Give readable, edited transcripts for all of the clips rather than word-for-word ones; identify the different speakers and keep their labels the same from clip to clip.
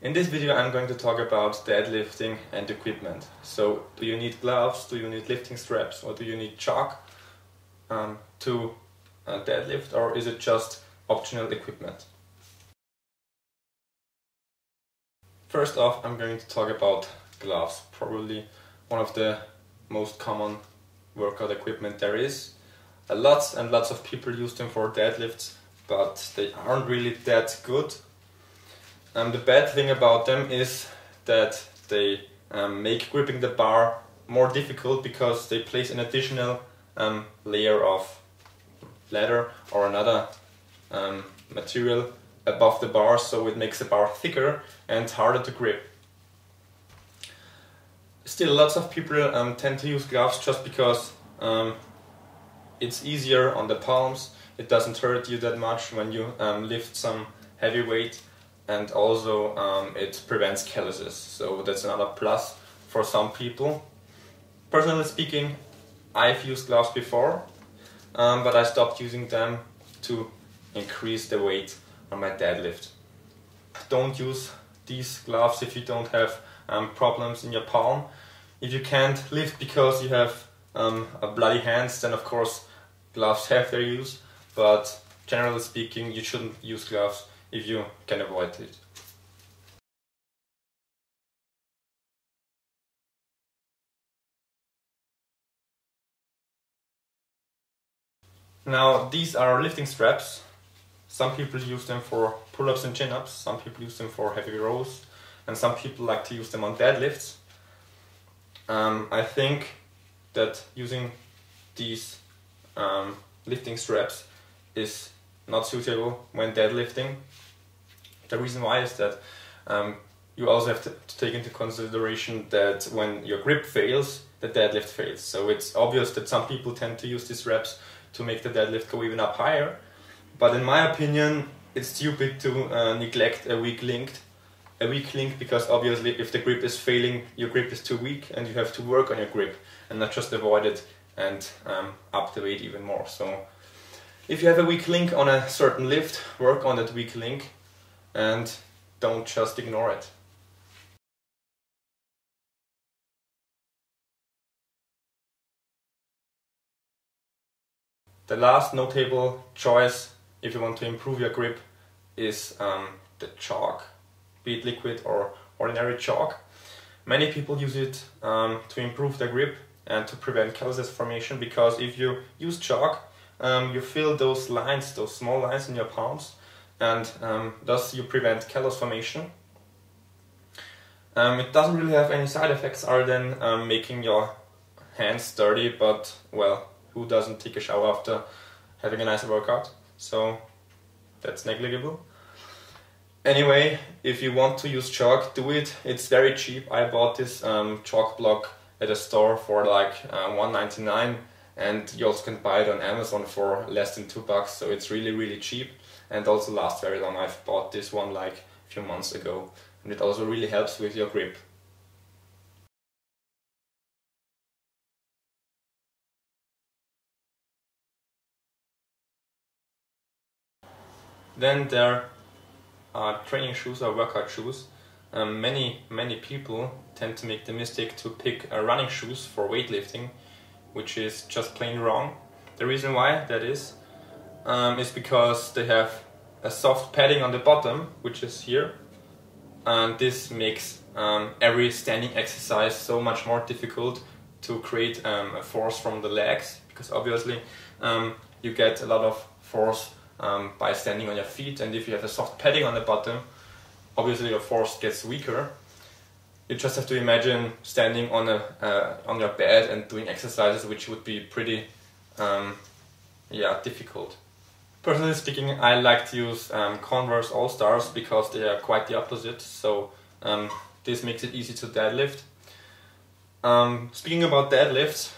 Speaker 1: In this video I'm going to talk about deadlifting and equipment. So, do you need gloves, do you need lifting straps, or do you need chalk to deadlift, or is it just optional equipment? First off, I'm going to talk about gloves, probably one of the most common workout equipment there is. Lots and lots of people use them for deadlifts, but they aren't really that good. The bad thing about them is that they make gripping the bar more difficult because they place an additional layer of leather or another material above the bar, so it makes the bar thicker and harder to grip. Still, lots of people tend to use gloves just because it's easier on the palms, it doesn't hurt you that much when you lift some heavy weight, and also it prevents calluses, so that's another plus for some people. Personally speaking, I've used gloves before, but I stopped using them to increase the weight on my deadlift. Don't use these gloves if you don't have problems in your palm. If you can't lift because you have bloody hands, then of course gloves have their use, but generally speaking you shouldn't use gloves if you can avoid it. Now, these are lifting straps. Some people use them for pull-ups and chin-ups, some people use them for heavy rows, and some people like to use them on deadlifts. I think that using these lifting straps is not suitable when deadlifting. The reason why is that you also have to take into consideration that when your grip fails, the deadlift fails. So it's obvious that some people tend to use these straps to make the deadlift go even up higher. But in my opinion, it's stupid to neglect a weak link because obviously if the grip is failing, your grip is too weak and you have to work on your grip and not just avoid it and up the weight even more. So if you have a weak link on a certain lift, work on that weak link and don't just ignore it. The last notable choice if you want to improve your grip is the chalk, be it liquid or ordinary chalk. Many people use it to improve their grip and to prevent calluses formation, because if you use chalk, you fill those lines, those small lines in your palms, and thus you prevent callus formation. It doesn't really have any side effects other than making your hands dirty, but well, who doesn't take a shower after having a nice workout? So that's negligible. Anyway, if you want to use chalk, do it. It's very cheap. I bought this chalk block at a store for like $1.99, and you also can buy it on Amazon for less than $2, so it's really cheap and also lasts very long. I've bought this one like a few months ago, and it also really helps with your grip. Then there are training shoes or workout shoes. Many people tend to make the mistake to pick running shoes for weightlifting, which is just plain wrong. The reason why that is because they have a soft padding on the bottom, which is here, and this makes every standing exercise so much more difficult to create a force from the legs, because obviously you get a lot of force by standing on your feet, and if you have a soft padding on the bottom, obviously your force gets weaker. You just have to imagine standing on your bed and doing exercises which would be pretty difficult. Personally speaking, I like to use Converse All-Stars because they are quite the opposite, so this makes it easy to deadlift. Speaking about deadlifts,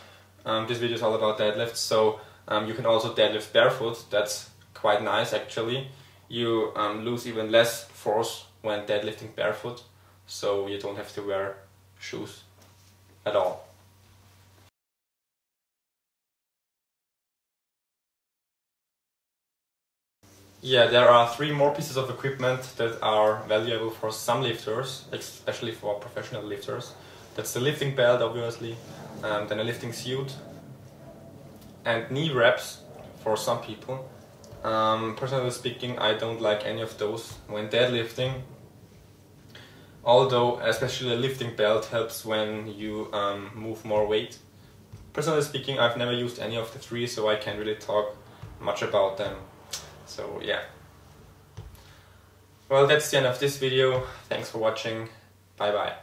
Speaker 1: this video is all about deadlifts, so you can also deadlift barefoot. That's quite nice actually. You lose even less force when deadlifting barefoot, so you don't have to wear shoes at all. Yeah, there are 3 more pieces of equipment that are valuable for some lifters, especially for professional lifters. That's the lifting belt, obviously, then a lifting suit, and knee wraps for some people. Personally speaking, I don't like any of those when deadlifting, although especially a lifting belt helps when you move more weight. Personally speaking, I've never used any of the 3, so I can't really talk much about them. So yeah. Well, that's the end of this video. Thanks for watching. Bye bye.